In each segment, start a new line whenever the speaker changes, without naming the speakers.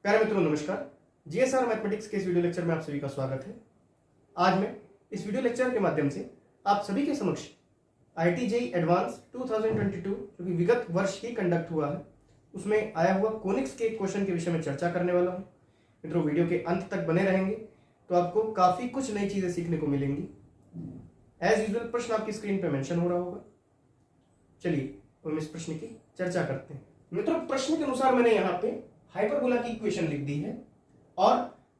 प्यारे मित्रों नमस्कार। जीएसआर मैथमेटिक्स के इस वीडियो लेक्चर में आप सभी का स्वागत है। आज मैं इस वीडियो लेक्चर के माध्यम से आप सभी के समक्ष आईआईटी जेईई एडवांस 2022 जो कि विगत वर्ष ही कंडक्ट हुआ है उसमें आया हुआ कोनिक्स के क्वेश्चन के विषय में चर्चा करने वाला हूँ। मित्रों वीडियो के अंत तक बने रहेंगे तो आपको काफी कुछ नई चीजें सीखने को मिलेंगी। एज यूजुअल प्रश्न आपकी स्क्रीन पर मेंशन हो रहा होगा। चलिए हम इस प्रश्न की चर्चा करते हैं। मित्रों प्रश्न के अनुसार मैंने यहाँ पे हाइपरबोला की इक्वेशन लिख दी है और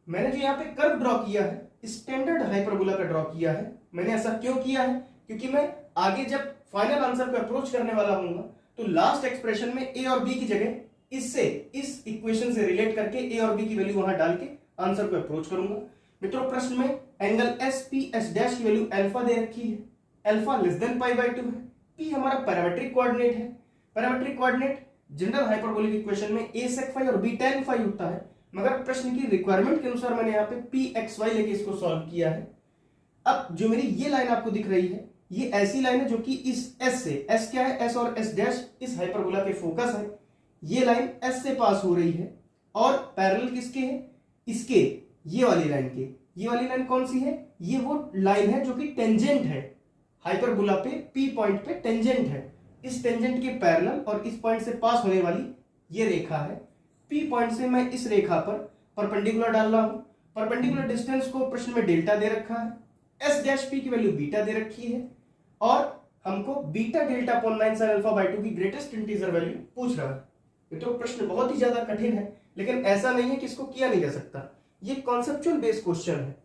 मैंने जो यहाँ पे कर्व ड्रॉ किया है स्टैंडर्ड हाइपरबोला का ड्रॉ किया है। मैंने ऐसा क्यों किया है? क्योंकि मैं आगे जब फाइनल आंसर को अप्रोच करने वाला हूँ तो लास्ट एक्सप्रेशन में ए और बी की जगह इससे इस इक्वेशन से रिलेट करके ए और बी की वैल्यू वहां डाल के आंसर को अप्रोच करूंगा। मित्रों प्रश्न में angle S P S dash की वैल्यू अल्फा दे रखी है। Alpha less than pi by 2 है। पी हमारा पैरामेट्रिक कोऑर्डिनेट है। Parametric coordinate general hyperbolic equation में a sec phi और b tan phi होता है, मगर प्रश्न की रिक्वायरमेंट के अनुसार मैंने यहाँ पे pxy लेके इसको सॉल्व किया है। अब जो मेरी ये लाइन आपको दिख रही है ये ऐसी लाइन है जो कि इस s से, s क्या है, s और s डैश इस हाइपरबोला के फोकस है। ये लाइन s से पास हो रही है और पैरेलल किसके है? इसके, ये वाली लाइन के। ये वाली लाइन कौन सी है? ये वो लाइन है जो कि टेंजेंट है हाइपरबोला पे, p पॉइंट पे टेंजेंट है। इस टेंजेंट के पैरेलल और इस पॉइंट से पास होने वाली ये रेखा है। P पॉइंट से मैं इस रेखा पर परपेंडिकुलर डाल रहा हूं। परपेंडिकुलर डिस्टेंस को प्रश्न में डेल्टा दे रखा है। S डैश P की वैल्यू बीटा दे रखी है और हमको beta delta upon 9 sin alpha by 2 की ग्रेटेस्ट इंटीजर वैल्यू पूछ रहा है। मित्रों प्रश्न बहुत ही ज्यादा कठिन है लेकिन ऐसा नहीं है कि इसको किया नहीं जा सकता। ये कॉन्सेप्चुअल बेस्ड क्वेश्चन है।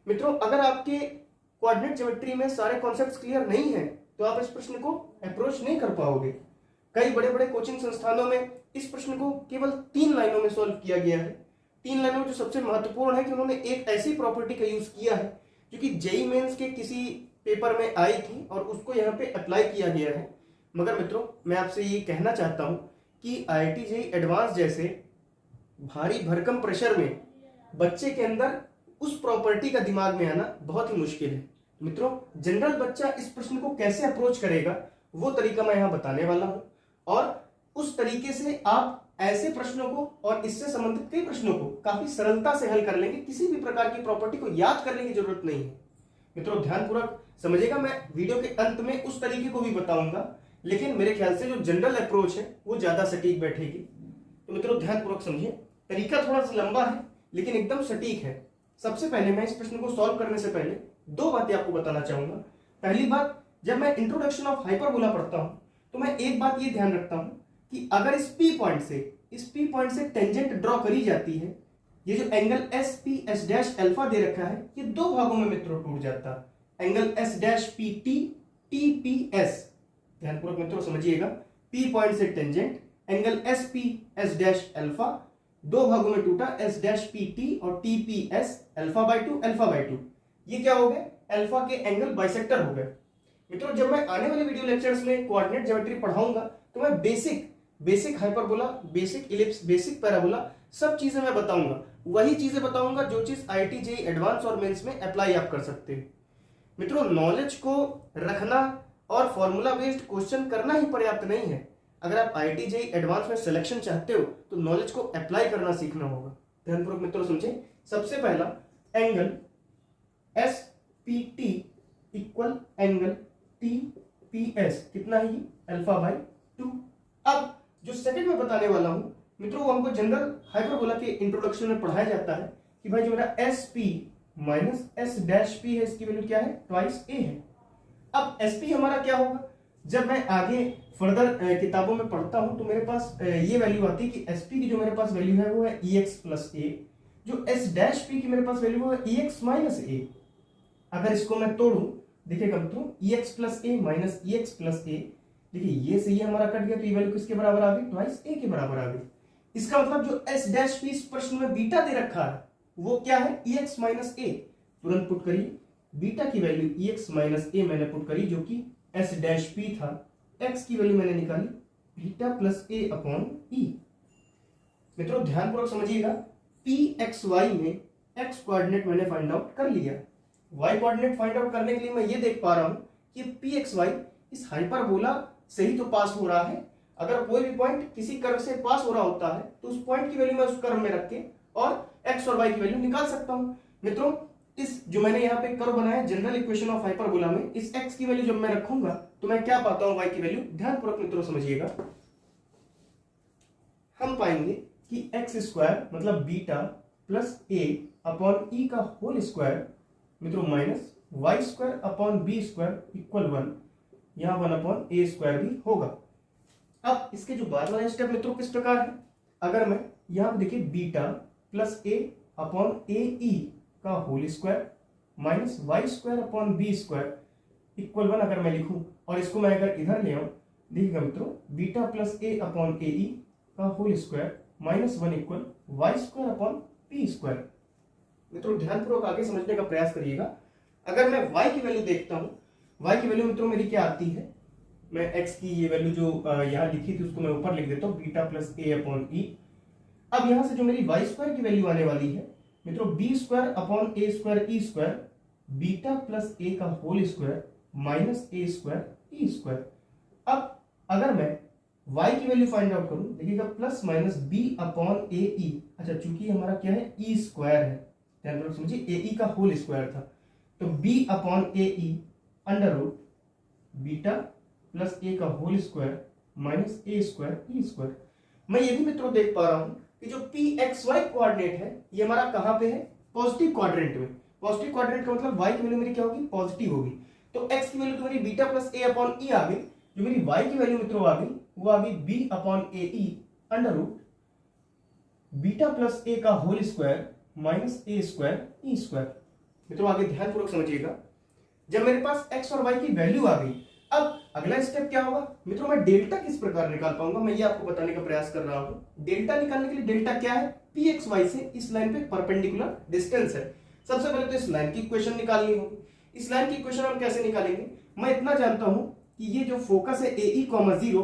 मित्रों अगर आपके कोऑर्डिनेट ज्योमेट्री में सारे कॉन्सेप्ट्स क्लियर नहीं है तो आप इस प्रश्न को अप्रोच नहीं कर पाओगे। कई बड़े बड़े कोचिंग संस्थानों में इस प्रश्न को केवल 3 लाइनों में सॉल्व किया गया है। 3 लाइनों में जो सबसे महत्वपूर्ण है कि उन्होंने एक ऐसी प्रॉपर्टी का यूज किया है जो कि जेईई मेंस के किसी पेपर में आई थी और उसको यहाँ पे अप्लाई किया गया है। मगर मित्रों मैं आपसे ये कहना चाहता हूँ कि आईआईटी जेईई एडवांस जैसे भारी भरकम प्रेशर में बच्चे के अंदर उस प्रॉपर्टी का दिमाग में आना बहुत ही मुश्किल है। मित्रों जनरल बच्चा इस प्रश्न को कैसे अप्रोच करेगा वो तरीका मैं यहां बताने वाला हूं और उस तरीके से आप ऐसे प्रश्नों को और इससे संबंधित कई प्रश्नों को काफी सरलता से हल कर लेंगे। किसी भी प्रकार की प्रॉपर्टी को याद करने की जरूरत नहीं है। मित्रों ध्यानपूर्वक समझिएगा, मैं वीडियो के अंत में उस तरीके को भी बताऊंगा लेकिन मेरे ख्याल से जो जनरल अप्रोच है वो ज्यादा सटीक बैठेगी। तो मित्रों ध्यानपूर्वक समझिए, तरीका थोड़ा सा लंबा है लेकिन एकदम सटीक है। सबसे पहले मैं इस प्रश्न को सॉल्व करने से पहले 2 बातें आपको बताना चाहूंगा। पहली बात, जब मैं इंट्रोडक्शन ऑफ हाइपरबोला पढ़ता हूं तो मैं एक बात ये ध्यान रखता हूं कि अगर इस P पॉइंट से टेंजेंट ड्रॉ करी जाती है, ये जो angle S P S dash alpha दे रखा है ये 2 भागों में मित्रों टूट जाता है। Angle S dash P T T P S, ध्यानपूर्वक मित्रों समझिएगा, P पॉइंट से tangent angle S P S dash alpha 2 भागों में टूटा, एस डैश पी टी और T P S alpha by 2। ये क्या हो गए? अल्फा के एंगल बाइसेक्टर हो गए। मित्रों जब मैं आने वाले वीडियो लेक्चर्स में कोऑर्डिनेट ज्योमेट्री पढ़ाऊंगा तो मैं basic hyperbola, basic ellipse, basic parabola सब चीजें मैं बताऊंगा। वही चीजें बताऊंगा जो चीज आईआईटी जेईई एडवांस और मेंस में अप्लाई आप कर सकते हैं। मित्रों नॉलेज को रखना और फॉर्मूला बेस्ड क्वेश्चन करना ही पर्याप्त नहीं है। अगर आप आईआईटी जेईई एडवांस में सिलेक्शन चाहते हो तो नॉलेज को अप्लाई करना सीखना होगा। ध्यानपूर्वक मित्रों समझे। सबसे पहला angle S P T equal angle T P S कितना है? Alpha by 2। अब जो सेकंड में बताने वाला हूं मित्रों वो हमको जनरल हाइपरबोला के इंट्रोडक्शन में पढ़ाया जाता है कि भाई जो मेरा S P minus S dash P है इसकी वैल्यू क्या है? ट्वाइस ए है। अब एस पी हमारा क्या होगा? जब मैं आगे फर्दर किताबों में पढ़ता हूं तो मेरे पास ये वैल्यू आती है कि एस पी की जो मेरे पास वैल्यू है वो है ई एक्स प्लस ए, जो एस डैश पी की मेरे पास वैल्यू है ई एक्स माइनस ए। अगर इसको मैं तोड़ू देखिएगा मित्रों, ई x plus A minus E x plus ए, देखिए ये से ये हमारा कट गया तो ये वैल्यू किसके बराबर आ गई? ट्वाइस ए के बराबर आ गई। इसका मतलब जो एस डैश पी इस प्रश्न में बीटा दे रखा है वो क्या है? ई एक्स माइनस ए। तुरंत पुट करिए, बीटा की वैल्यू ई एक्स माइनस ए मैंने पुट करी जो कि एस डैश पी था। एक्स की वैल्यू मैंने निकाली बीटा प्लस ए अपॉन ई। मित्रों ध्यानपूर्वक समझिएगा, पी एक्स वाई में एक्स कोऑर्डिनेट मैंने फाइंड आउट कर लिया। वाई कोऑर्डिनेट फाइंड आउट करने के लिए मैं ये देख पा रहा हूं कि पी एक्स वाई इस हाइपरबोला से ही तो पास हो रहा है अगर कोई भी पॉइंट किसी कर्व से पास हो रहा होता है तो उस पॉइंट की वैल्यू मैं उस कर्व में रख के और एक्स और वाई की वैल्यू निकाल सकता हूं। मित्रों इस जो मैंने यहाँ पे कर्व बनाया जनरल इक्वेशन ऑफ हाइपरबोला में, इस एक्स की वैल्यू जब मैं रखूंगा तो मैं क्या पाता हूं, वाई की वैल्यू। ध्यानपूर्वक मित्रों समझिएगा, हम पाएंगे कि एक्स स्क्वायर मतलब beta plus a upon e का होल स्क्वायर मित्रों minus Y square upon B square equal 1, यहां 1 अपॉन ए स्क्वायर भी होगा। अब इसके जो बाद वाला स्टेप मित्रों किस प्रकार है, अगर मैं यहां पर देखिए beta plus a upon A e का whole square minus Y square upon B square equal 1 अगर मैं लिखूं और इसको मैं अगर इधर ले आऊं, देखिएगा मित्रों beta plus a upon A e का whole square minus 1 equal y square upon B square. मित्रों ध्यानपूर्वक आगे समझने का प्रयास करिएगा। अगर मैं y की वैल्यू देखता हूं, y की वैल्यू मित्रों मेरी क्या आती है, मैं x की ये वैल्यू जो यहां लिखी थी उसको मैं ऊपर लिख देता हूं, बीटा प्लस ए अपॉन ई। अब यहां से जो मेरी वाई स्क्वायर की वैल्यू आने वाली है मित्रों B square upon A square E square beta plus ए का होल स्क्वायर माइनस ए स्क्वायर ई स्क्वायर। अब अगर मैं y की वैल्यू फाइंड आउट करूं, देखिएगा प्लस माइनस बी अपॉन ए ई, अच्छा चूंकि हमारा क्या है ई स्क्वायर है, ध्यान समझिए ए ई का होल स्क्वायर था, तो b अपॉन ए ई अंडर रूट बीटा प्लस ए का होल स्क्वायर माइनस ए स्क्वायर ई स्क्वायर। मैं ये भी मित्रों देख पा रहा हूं कि जो पी एक्स वाई कोऑर्डिनेट है ये हमारा कहां पे है, पॉजिटिव क्वाड्रेंट में। पॉजिटिव क्वाड्रेंट का मतलब y की वैल्यू मेरी क्या होगी, पॉजिटिव होगी। तो x की वैल्यू तो मेरी बीटा प्लस ए अपॉन ई आ गई, जो मेरी y की वैल्यू मित्रों आ गई वो आ गई b अपॉन ए ई अंडर रूट बीटा प्लस ए का होल स्क्वायर माइनस ए स्क्वायर ई स्क्वायर। मित्रों आगे ध्यानपूर्वक समझिएगा, जब मेरे पास x और y की वैल्यू आ गई, अब अगला स्टेप क्या होगा मित्रों, मैं डेल्टा किस प्रकार निकाल पाऊंगा, मैं ये आपको बताने का प्रयास कर रहा हूं। डेल्टा निकालने के लिए डेल्टा क्या है, पी एक्स वाई से इस लाइन पे परपेंडिकुलर डिस्टेंस है। सबसे पहले तो इस लाइन की इक्वेशन निकालनी होगी। इस लाइन की इक्वेशन हम कैसे निकालेंगे, मैं इतना जानता हूं कि ये जो फोकस है ए ई कॉमा जीरो,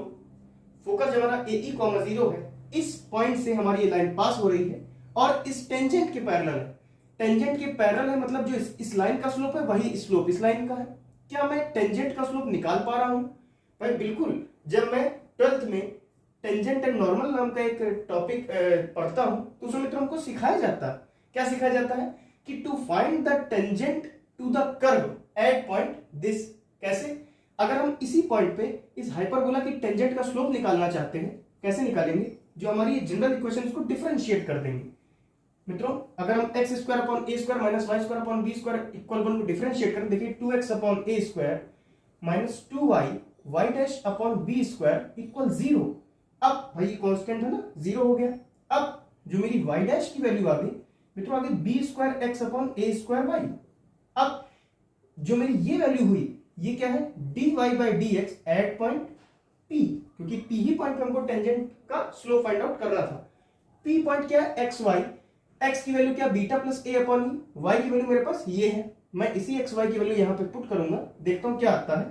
फोकस जो हमारा ए ई कॉमा जीरो है, इस पॉइंट से हमारी ये लाइन पास हो रही है और इस टेंजेंट के पैरेलल है। टेंजेंट के पैरेलल है मतलब जो इस लाइन का स्लोप है वही स्लोप इस लाइन का है। क्या मैं टेंजेंट का स्लोप निकाल पा रहा हूं भाई? बिल्कुल। जब मैं 12th में टेंजेंट एंड नॉर्मल नाम का एक टॉपिक पढ़ता हूं तो उसमें मित्रों हमको सिखाया जाता है, क्या सिखाया जाता है कि to find the tangent to the curve at point this. कैसे, अगर हम इसी पॉइंट पे इस हाइपरबोला की टेंजेंट का स्लोप निकालना चाहते हैं, कैसे निकालेंगे, जो हमारी जनरल इक्वेशन इसको डिफरेंशिएट कर देंगे। मित्रों अगर हम X square upon A square minus Y square upon B square equal 1 को डिफरेंशिएट करें, देखिए 2x upon A square minus 2y Y dash upon B square equal 0। अब भाई कांस्टेंट है ना, 0 हो गया। अब जो मेरी y डैश की वैल्यू आ गई मित्रों, आ गई B square x upon A square Y. अब जो मेरी ये वैल्यू हुई ये क्या है, dy by d x at point P, क्योंकि P ही पॉइंट पे हमको टेंजेंट का स्लोप फाइंड आउट करना था। P पॉइंट क्या है, एक्स वाई, x की वैल्यू क्या, beta plus a upon E, y की वैल्यू मेरे पास ये है, मैं इसी x y की वैल्यू यहां पे पुट करूंगा, देखता हूं क्या आता है।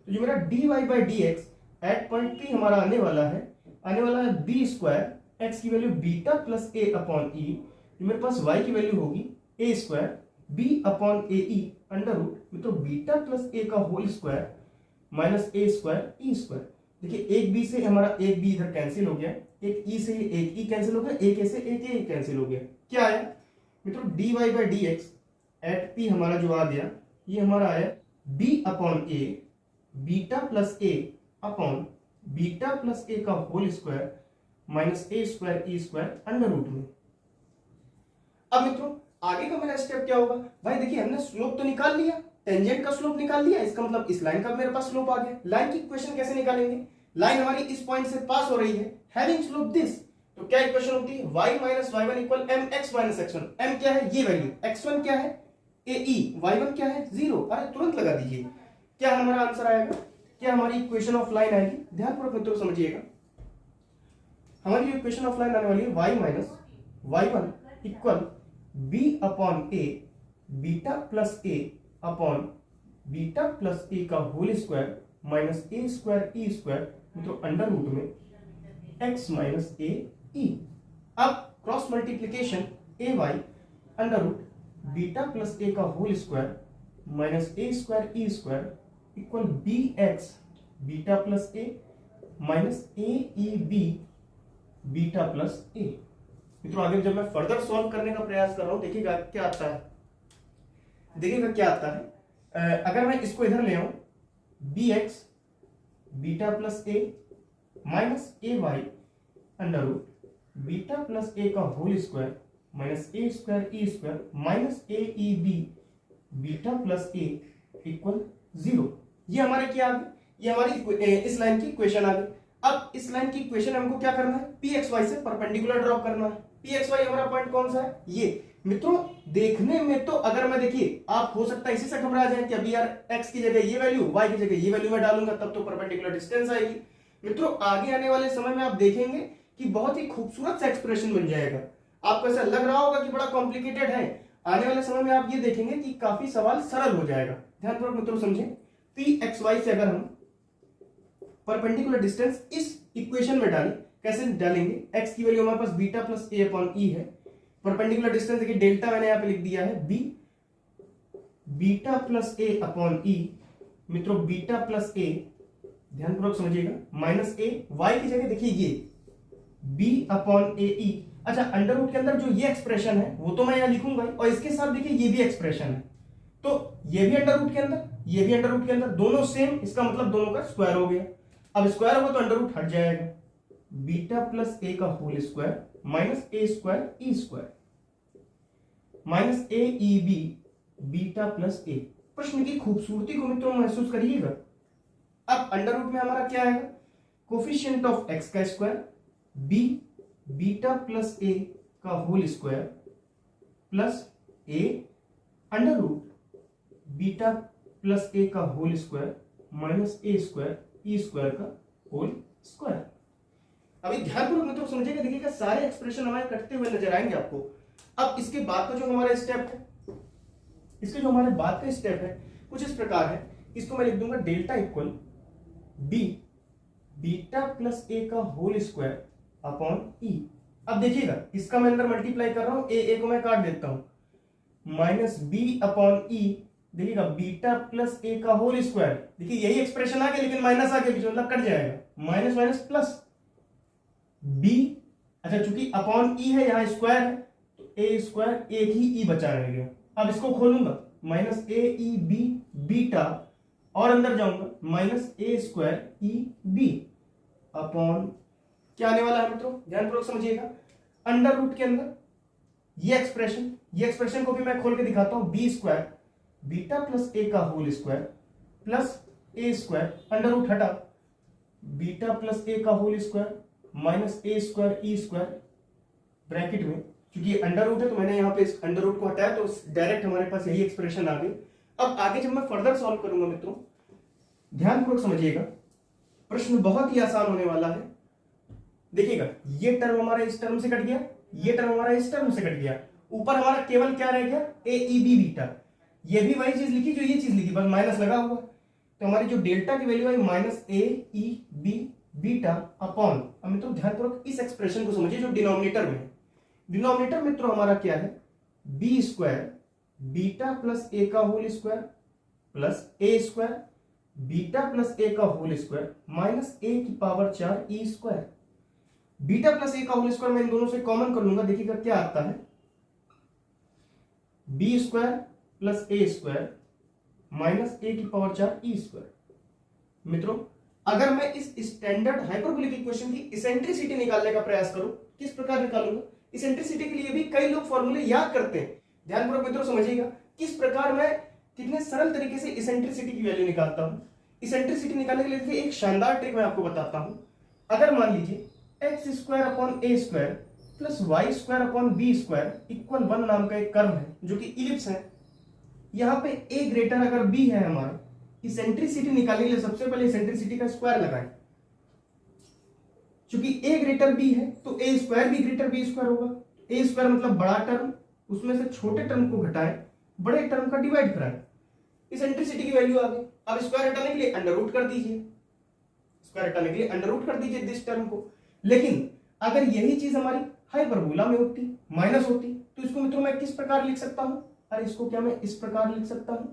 तो जो मेरा dy by d x at point P हमारा आने वाला है बी स्क्वायर, x की value beta plus a upon e, जो मेरे पास y की वैल्यू होगी a square b upon A E under root तो बीटा प्लस ए का होल स्क्वायर माइनस ए स्क्वायर ई स्क्वायर। देखिए एक बी से हमारा एक बी इधर कैंसिल हो गया, एक ई से एक ई कैंसिल हो गया, एक ए से एक ए कैंसिल हो गया। क्या आया मित्रों, d y by d x at p हमारा जो आ गया ये हमारा आया b upon a beta plus a upon beta plus ए का होल स्क्वायर माइनस ए स्क्वायर ई स्क्वायर अंडर रूट में। अब मित्रों आगे का मेरा स्टेप क्या होगा, भाई देखिए हमने स्लोप तो निकाल लिया, टेंजेंट का स्लोप निकाल लिया, इसका मतलब इस लाइन का मेरे पास स्लोप आ गया। लाइन की इक्वेशन कैसे निकालेंगे, लाइन हमारी इस पॉइंट से पास हो रही है, हैविंग स्लोप दिस, तो क्या इक्वेशन होती है, y minus y one equal m x minus x one. M क्या है, ये वैल्यू, x1 क्या है ए ई, y1 क्या है 0। अरे तुरंत लगा दीजिए, क्या हमारा आंसर आएगा, क्या हमारी इक्वेशन ऑफ लाइन आएगी। ध्यानपूर्वक मित्रों समझिएगा, हमारी इक्वेशन ऑफ लाइन आने वाली है y minus y1 equal b upon a beta plus a upon beta plus a का whole square minus a square e square मित्रों अंडर रूट में x माइनस a e। अब cross multiplication a y under root beta plus a का whole square minus a square e square equal b x beta plus a minus A E B beta plus A. मित्रों आगे जब मैं further solve करने का प्रयास कर रहा हूं, देखिएगा क्या आता है, देखिएगा क्या आता है। अगर मैं इसको इधर ले आऊं, B X beta plus A minus A Y under root beta plus ए का whole square minus A square E square minus A E B beta plus A equal 0। ये हमारे क्या आ गए, ये हमारी इस लाइन की इक्वेशन आ गई। अब इस लाइन की इक्वेशन हमको क्या करना है, पी एक्स वाई से परपेंडिकुलर ड्रॉप करना है। पी एक्स वाई हमारा पॉइंट कौन सा है, ये। मित्रों देखने में तो अगर मैं, देखिए आप हो सकता है इसी से घबरा जाए कि अभी यार एक्स की जगह ये वैल्यू, वाई की जगह ये वैल्यू मैं डालूंगा तब तो परपेंडिकुलर डिस्टेंस आएगी। मित्रों आगे आने वाले समय में आप देखेंगे कि बहुत ही खूबसूरत सा एक्सप्रेशन बन जाएगा। आपको ऐसा लग रहा होगा कि बड़ा कॉम्प्लिकेटेड है, आने वाले समय में आप ये देखेंगे कि काफी सवाल सरल हो जाएगा। ध्यानपूर्वक मित्रों समझें, पी एक्स वाई से अगर हम परपेंडिकुलर डिस्टेंस इस इक्वेशन में डालें, कैसे डालेंगे, एक्स की वैल्यू हमारे पास बीटा प्लस ए अपॉन ई है, परपेंडिकुलर डिस्टेंस देखिए डेल्टा मैंने यहां पे लिख दिया है B beta plus a upon ई। मित्रों बीटा प्लस ए ध्यानपूर्वक समझिएगा, माइनस ए, वाई की जगह देखिए ये बी अपॉन ए ई। अच्छा अंडर रूट के अंदर जो ये एक्सप्रेशन है वो तो मैं यहां लिखूंगा ही, और इसके साथ देखिए ये भी एक्सप्रेशन है, तो ये भी अंडर रूट के अंदर, ये भी अंडर रूट के अंदर, दोनों सेम, इसका मतलब दोनों का स्क्वायर हो गया। अब स्क्वायर होगा तो अंडर रूट हट जाएगा, बीटा प्लस ए का whole square minus A square E square minus A E B beta plus ए। प्रश्न की खूबसूरती को मित्रों महसूस करिएगा। अब अंडर रूट में हमारा क्या आएगा, कोफिशिएंट ऑफ एक्स का स्क्वायर बी बीटा प्लस ए का whole square plus A under root beta plus ए का होल स्क्वायर माइनस ए स्क्वायर ई स्क्वायर का होल स्क्वायर। अभी ध्यानपूर्वक मित्रों समझिएगा, देखिएगा सारे एक्सप्रेशन हमारे कटते हुए नजर आएंगे आपको। अब इसके बाद का जो हमारा स्टेप है, इसके जो हमारे बाद का स्टेप है कुछ इस प्रकार है, इसको मैं लिख दूंगा delta equal B beta plus ए का होल स्क्वायर अपॉन ई। अब देखिएगा इसका मैं अंदर मल्टीप्लाई कर रहा हूं, ए को मैं काट देता हूं, माइनस बी अपॉन ई, देखिएगा बीटा प्लस ए का होल स्क्वायर, देखिए यही एक्सप्रेशन आ गया लेकिन माइनस आ गया बीच में, मतलब कट जाएगा, माइनस माइनस प्लस बी। अच्छा चूंकि अपॉन ई है, यहां स्क्वायर है तो ए स्क्वायर, एक ही ई बचा रह गया। अब इसको खोलूंगा, minus A E B beta, और अंदर जाऊंगा माइनस ए स्क्वायर ई बी अपॉन क्या आने वाला है मित्रों, ध्यानपूर्वक समझिएगा, अंडर रूट के अंदर ये एक्सप्रेशन को भी मैं खोल के दिखाता हूं, बी स्क्वायर बीटा प्लस ए का whole square plus A square, under root हटा, बीटा प्लस ए का होल स्क्वायर माइनस ए स्क्वायर ई स्क्वायर ब्रैकेट में, क्योंकि अंडर रूट है तो मैंने यहाँ पे इस अंडर रूट को हटाया तो डायरेक्ट हमारे पास यही एक्सप्रेशन आ गई। अब आगे जब मैं फर्दर सॉल्व करूंगा मित्रों, ध्यानपूर्वक समझिएगा, प्रश्न बहुत ही आसान होने वाला है। देखिएगा ये टर्म हमारा इस टर्म से कट गया, ये टर्म हमारा इस टर्म से कट गया, ऊपर हमारा केवल क्या रह गया, ए ई बी बीटा। ये भी वही चीज लिखी जो ये चीज लिखी, बस माइनस लगा हुआ, तो हमारी जो डेल्टा की value I minus A E B beta upon. अब मित्रों ध्यानपूर्वक इस एक्सप्रेशन को समझिए जो डिनोमिनेटर में है। डिनोमिनेटर मित्रों हमारा क्या है, बी स्क्वायर बीटा प्लस ए का whole square plus A square beta plus ए का होल स्क्वायर माइनस ए की power 4 E square. Beta plus ए का होल स्क्वायर मैं इन दोनों से कॉमन कर लूंगा, देखिएगा क्या आता है, b square plus A square minus ए की पावर 4 ई स्क्वायर। मित्रों अगर मैं इस स्टैंडर्ड हाइपरबोलिक इक्वेशन की इसेंट्रिसिटी निकालने का प्रयास करूं, किस प्रकार निकालूंगा, इसेंट्रिसिटी के लिए भी कई लोग फॉर्मूले याद करते हैं। ध्यानपूर्वक मित्रों समझिएगा किस प्रकार मैं कितने सरल तरीके से इसेंट्रिसिटी की वैल्यू निकालता हूं। इसेंट्रिसिटी निकालने के लिए देखिए एक शानदार ट्रिक मैं आपको बताता हूं। अगर मान लीजिए X square upon A square plus Y square upon B square equal 1 नाम का एक कर्व है जो कि इलिप्स है, यहां पे ए ग्रेटर अगर बी है, हमारा इसेंट्रिसिटी निकालने के लिए सबसे पहले इसेंट्रिसिटी का स्क्वायर लगाएं। क्योंकि ए ग्रेटर बी है तो ए स्क्वायर भी ग्रेटर बी स्क्वायर होगा। ए स्क्वायर मतलब बड़ा टर्म, उसमें से छोटे टर्म को घटाएं, बड़े टर्म का डिवाइड कराएं, इसेंट्रिसिटी की वैल्यू आ गई। अब स्क्वायर हटाने के लिए अंडर रूट कर दीजिए, स्क्वायर हटाने के लिए अंडर रूट कर दीजिए दिस टर्म को। लेकिन अगर यही चीज हमारी हाइपरबोला में होती, माइनस होती, तो इसको मित्रों मैं किस प्रकार लिख सकता हूं, अरे इसको क्या मैं इस प्रकार लिख सकता हूं,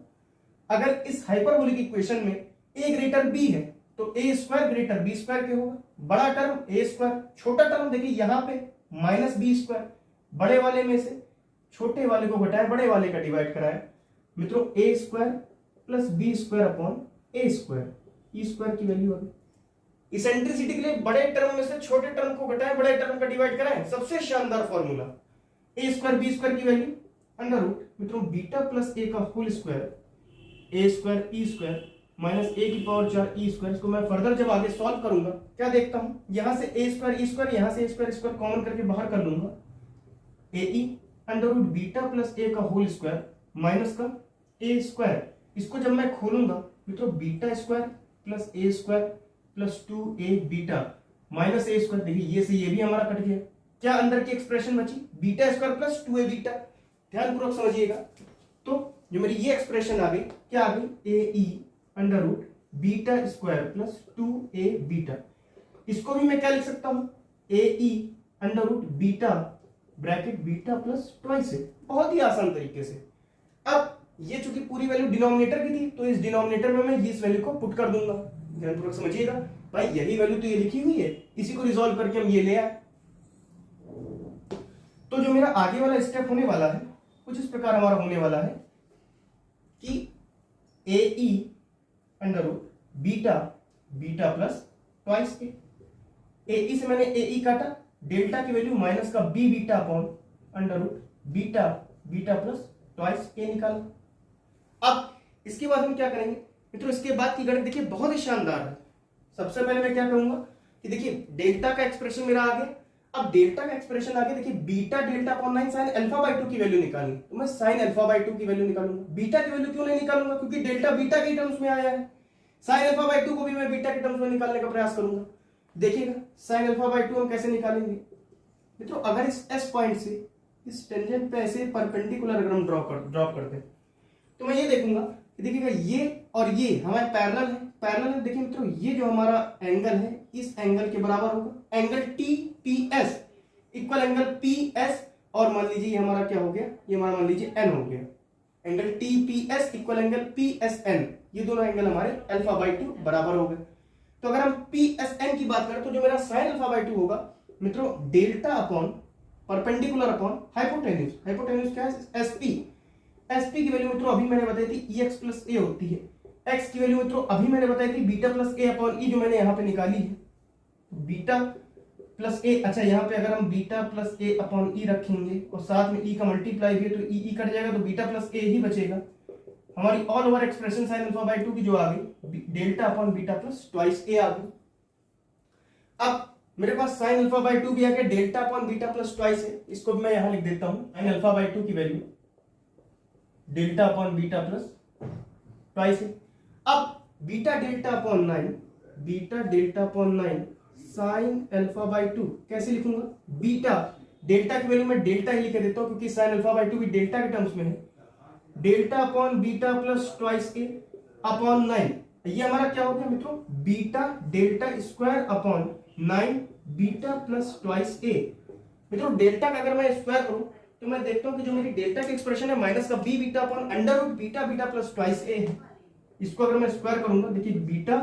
अगर इस हाइपरबोलिक इक्वेशन में a ग्रेटर b है तो ए स्क्वायर ग्रेटर बी स्क्वायर के होगा, बड़ा टर्म ए स्क्वायर, छोटा टर्म देखिए यहाँ पे माइनस बी स्क्वायर, बड़े वाले में से छोटे वाले को घटाया, बड़े वाले का डिवाइड कराया मित्रों, A square plus B square upon A square, E square की वैल्यू आ गई। इसेंट्रिसिटी के लिए बड़े टर्म में से छोटे टर्म को घटाएं, बड़े टर्म का डिवाइड कराएं, सबसे शानदार फॉर्मूला, ए स्क्वायर बी स्क्वायर की वैल्यू अंडर रूट मित्रों बीटा प्लस ए का होल स्क्वायर, ए स्क्वायर ई स्क्वायर माइनस ए की पावर 4 ई स्क्वायर। इसको मैं फर्दर जब आगे सॉल्व करूंगा क्या देखता हूं, यहां से ए स्क्वायर ई स्क्वायर, यहां से ए स्क्वायर स्क्वायर कॉमन करके बाहर कर लूंगा, A E under root beta plus ए का होल स्क्वायर माइनस का ए स्क्वायर। इसको जब मैं खोलूंगा मित्रों beta square plus A square plus 2a beta minus A square, देखिए ये से ये भी हमारा कट गया, क्या अंदर की एक्सप्रेशन बची beta square plus 2a beta. ध्यानपूर्वक समझिएगा, तो जो मेरी ये एक्सप्रेशन आ गई, क्या आ गई, A E under root beta square plus 2a beta. इसको भी मैं क्या लिख सकता हूं, A E under root beta bracket beta plus twice A, बहुत ही आसान तरीके से। अब ये चूंकि पूरी वैल्यू डिनोमिनेटर की थी, तो इस डिनोमिनेटर में मैं इस वैल्यू को पुट कर दूंगा। ध्यानपूर्वक समझिएगा भाई, यही वैल्यू तो ये लिखी हुई है, इसी को रिजॉल्व करके हम ये ले आए। तो जो मेरा आगे वाला स्टेप होने वाला है कुछ इस प्रकार हमारा होने वाला है कि A E under root beta beta plus twice A, A E से मैंने ए ई काटा, डेल्टा की वैल्यू माइनस का B beta upon under root beta beta plus twice A निकाला। अब इसके बाद हम क्या करेंगे मित्रों, इसके बाद की गणित देखिए बहुत ही शानदार है। सबसे पहले मैं क्या करूंगा कि देखिए डेल्टा का एक्सप्रेशन मेरा आ गया, अब डेल्टा का एक्सप्रेशन आ गया, देखिए beta delta upon 9 sine alpha by 2 की वैल्यू निकालनी, तो मैं साइन अल्फा बाय 2 की वैल्यू निकालूंगा। बीटा की वैल्यू क्यों नहीं निकालूंगा, क्योंकि डेल्टा बीटा के टर्म्स में आया है, साइन अल्फा बाय 2 को भी मैं बीटा के टर्म्स में निकालने का प्रयास करूंगा। देखिएगा साइन अल्फा बाय 2 हम कैसे निकालेंगे मित्रों, अगर इस एस पॉइंट से इस टेंजेंट पे ऐसे परपेंडिकुलर अगर हम ड्रॉप करते हैं तो मैं ये देखूंगा कि देखिएगा ये और ये हमारे पैरेलल है, पैरेलल है। देखिए मित्रों ये जो हमारा एंगल है इस एंगल के बराबर होगा, angle T P S equal angle P S, और मान लीजिए हमारा क्या हो गया, ये हमारा मान लीजिए एन हो गया, angle T P S equal angle P S N, ये दोनों एंगल हमारे अल्फा बाई 2 बराबर हो गए। तो अगर हम पी एस एन की बात करें तो जो मेरा साइन अल्फा बाई 2 होगा मित्रों delta upon perpendicular upon hypotenuse, hypotenuse क्या है एसपी, एसपी की वैल्यू मित्रों अभी मैंने बताई थी एक्स प्लस ए होती है, एक्स की वैल्यू मित्रों अभी मैंने बताई थी beta plus a upon e, जो मैंने यहां पे निकाली है बीटा प्लस ए। अच्छा यहाँ पे अगर हम बीटा प्लस ए अपॉन ई रखेंगे और साथ में ई का मल्टीप्लाई भी है तो ई कट जाएगा, तो बीटा प्लस ए ही बचेगा। हमारी all over expression sine alpha by 2 की जो आ गई delta upon beta plus twice A आ गई। अब मेरे पास साइन अल्फा बाई 2 भी आ गया, delta upon beta plus twice है, इसको भी मैं यहां लिख देता हूं, साइन अल्फा बाई 2 की value delta upon beta plus twice है। अब beta delta upon 9, beta delta upon 9 sign alpha by 2 कैसे लिखूंगा, बीटा डेल्टा की वैल्यू मैं डेल्टा ही लिख देता हूं क्योंकि साइन अल्फा बाई 2 भी डेल्टा के टर्म्स में है, delta upon beta plus twice A upon 9, ये हमारा क्या हो गया मित्रों beta delta square upon 9 beta plus twice A. मित्रों डेल्टा का अगर मैं स्क्वायर करूं तो मैं देखता हूं कि जो मेरी डेल्टा की एक्सप्रेशन है माइनस का B beta upon under root beta beta plus twice A है, इसको अगर मैं स्क्वायर करूंगा देखिए beta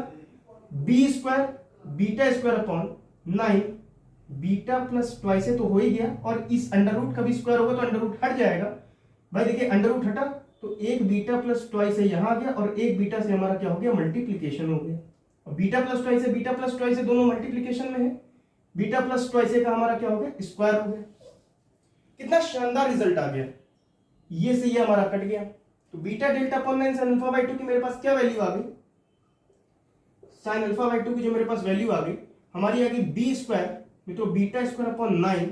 B square beta square upon 9 beta plus twice A तो हो ही गया, और इस अंडर रूट का भी स्क्वायर होगा तो अंडर रूट हट जाएगा भाई, देखिए अंडर रूट हटा तो एक बीटा प्लस ट्वाइस ए यहां आ गया और एक बीटा से हमारा क्या हो गया मल्टीप्लीकेशन हो गया, और बीटा प्लस ट्वाइस ए दोनों मल्टीप्लीकेशन में है, बीटा प्लस ट्वाइस ए का हमारा क्या हो गया स्क्वायर हो गया। कितना शानदार रिजल्ट आ गया, ये से ये हमारा कट गया। तो beta delta upon 9 sign alpha by 2 की मेरे पास क्या वैल्यू आ गई, साइन अल्फा बाई 2 की जो मेरे पास वैल्यू आ गई हमारी आ गई बी स्क्वायर मित्रों beta square upon 9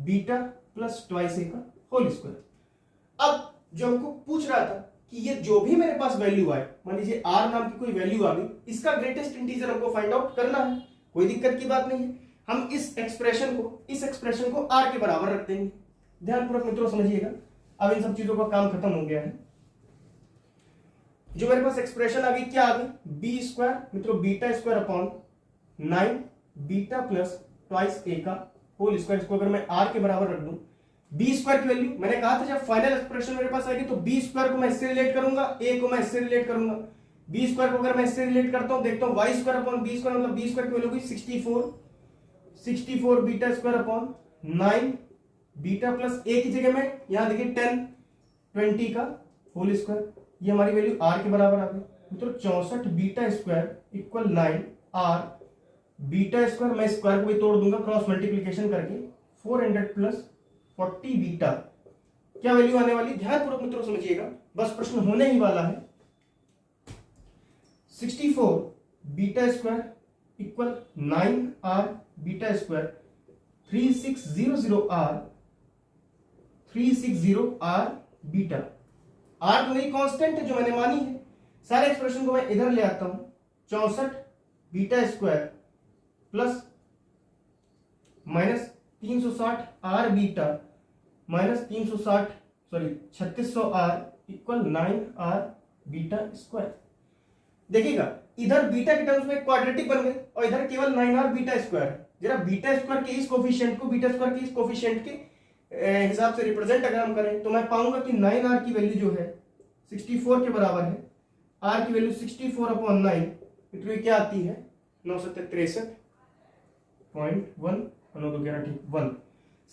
beta plus twice A का होल स्क्वायर। अब जो हमको पूछ रहा था कि ये जो भी मेरे पास वैल्यू आए, मान लीजिए आर नाम की कोई वैल्यू आ गई, इसका ग्रेटेस्ट इंटीजर हमको फाइंड आउट करना है, कोई दिक्कत की बात नहीं है, हम इस एक्सप्रेशन को आर के बराबर रख देंगे। ध्यानपूर्वक मित्रों समझिएगा, अब इन सब चीजों का काम खत्म हो गया है। जो मेरे पास एक्सप्रेशन आ गई क्या आ गई बी स्क्वायर मित्रों beta square upon 9 beta plus twice A का होल स्क्वायर, इसको अगर मैं आर के बराबर रख दूं, बी स्क्वायर की वैल्यू मैंने कहा था जब फाइनल एक्सप्रेशन मेरे पास आएगी तो बी स्क्वायर को मैं इससे रिलेट करूंगा, ए को मैं इससे रिलेट करूंगा, बी स्क्वायर को अगर मैं इससे रिलेट करता हूं, देखता हूं Y square upon B square, मतलब बी स्क्वायर की वैल्यू होगी 64 beta square upon 9 beta plus A की जगह में यहां देखिए 10 20 का होल स्क्वायर, ये हमारी वैल्यू आर के बराबर आ गई मित्रों। 64 beta square equal 9 r beta square, मैं स्क्वायर को भी तोड़ दूंगा क्रॉस मल्टीप्लीकेशन करके, 400 प्लस 40 बीटा, क्या वैल्यू आने वाली, ध्यानपूर्वक मित्रों समझिएगा, बस प्रश्न होने ही वाला है। 64 beta square equal 9 r beta square, 3600 r beta. R तो मेरी कांस्टेंट है जो मैंने मानी है, सारे एक्सप्रेशन को मैं इधर ले आता हूं, 64 beta square plus minus 360 r beta minus 3600 r equal 9 r beta square. देखिएगा इधर बीटा के टर्म्स में क्वाड्रेटिक बन गए और इधर केवल 9 आर बीटा स्क्वायर है। जरा बीटा स्क्वायर के इस कोफिशिएंट को बीटा स्क्वायर के इस कोफिशिएंट के हिसाब से रिप्रेजेंट अगर हम करें तो मैं पाऊंगा कि 9 आर की वैल्यू जो है 64 के बराबर है, आर की वैल्यू 64 अपॉन 9 तो क्या आती है 963.1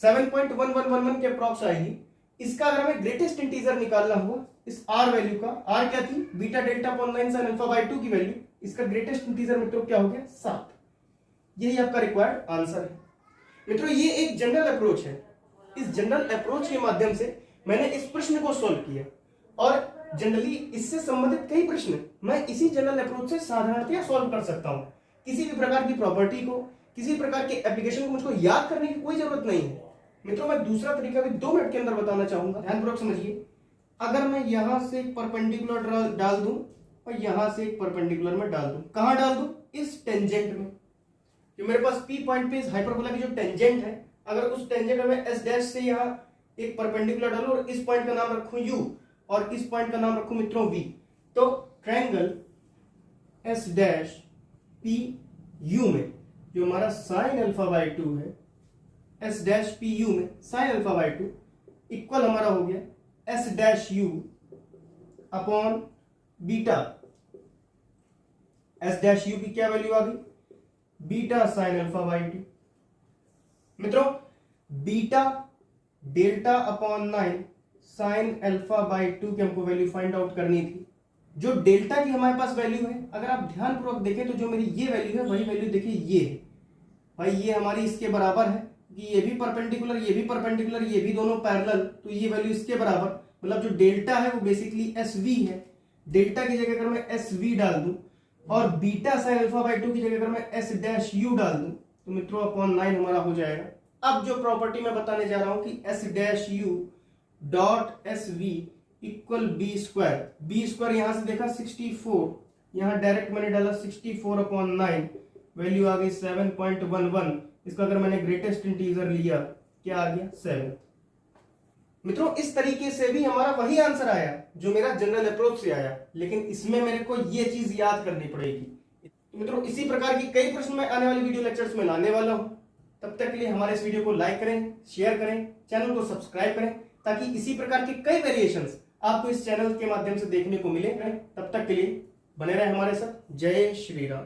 7.1111 के अप्रॉक्स आएगी। इसका अगर हमें ग्रेटेस्ट इंटीजर निकालना हुआ इस आर वैल्यू का, आर क्या थी beta delta upon 9 sin alpha by 2 की वैल्यू, इसका ग्रेटेस्ट इंटीजर मित्रों क्या हो गया 7। यही आपका रिक्वायर्ड आंसर है मित्रों। ये एक जनरल अप्रोच है, इस जनरल अप्रोच के माध्यम से मैंने इस प्रश्न को सॉल्व किया और जनरली इससे संबंधित कई प्रश्न मैं इसी जनरल अप्रोच से साधारणतया सॉल्व कर सकता हूं। किसी भी प्रकार की प्रॉपर्टी को, किसी प्रकार के एप्लीकेशन को मुझको याद करने की कोई जरूरत नहीं है मित्रों। मैं दूसरा तरीका भी 2 मिनट के अंदर बताना चाहूंगा, ध्यानपूर्वक समझिए। अगर मैं यहां से एक परपेंडिकुलर डाल दूं और यहां से एक परपेंडिकुलर में डाल दूं, कहां डाल दूं, इस टेंजेंट में, जो मेरे पास पी पॉइंट पे इस हाइपरबोला की जो टेंजेंट है, अगर उस टेंजेंट में एस डैश से यहां एक परपेंडिकुलर डालूं और इस पॉइंट का नाम रखूं यू और इस पॉइंट का नाम रखूं मित्रों वी, तो triangle S dash P U में जो हमारा साइन अल्फा बाय 2 है, एस डैश पी यू में साइन अल्फा बाय 2 इक्वल हमारा हो गया S dash you upon beta, S dash you की क्या वैल्यू आ गई बीटा साइन अल्फा बाय 2। मित्रों beta delta upon 9 sine alpha by 2 की हमको वैल्यू फाइंड आउट करनी थी। जो डेल्टा की हमारे पास वैल्यू है, अगर आप ध्यानपूर्वक देखें तो जो मेरी ये वैल्यू है वही वैल्यू देखिए ये है भाई, ये हमारी इसके बराबर है कि ये भी परपेंडिकुलर, ये भी परपेंडिकुलर, ये भी दोनों पैरेलल, तो ये वैल्यू इसके बराबर, मतलब जो डेल्टा है वो बेसिकली एस वी है। डेल्टा की जगह अगर मैं एस वी डाल दूं और बीटा साइन अल्फा बाय 2 की जगह अगर मैं एस डैश यू डाल दूं तो मित्रों अपॉन 9 हमारा हो जाएगा। अब जो प्रॉपर्टी मैं बताने जा रहा हूं कि s dash u dot s v equal b square, b square यहां से देखा 64, यहां डायरेक्ट मैंने डाला 64 अपॉन 9, वैल्यू आ गई 7.11। इसका अगर मैंने ग्रेटेस्ट इंटीजर लिया क्या आ गया 7। मित्रों इस तरीके से भी हमारा वही आंसर आया जो मेरा जनरल अप्रोच से आया, लेकिन इसमें मेरे को ये चीज याद करनी पड़ेगी। मित्रों इसी प्रकार की कई प्रश्न मैं आने वाली वीडियो लेक्चर्स में लाने वाला हूं। तब तक के लिए हमारे इस वीडियो को लाइक करें, शेयर करें, चैनल को सब्सक्राइब करें ताकि इसी प्रकार के कई वेरिएशंस आपको इस चैनल के माध्यम से देखने को मिले। तब तक के लिए बने रहे हमारे साथ। जय श्री राम।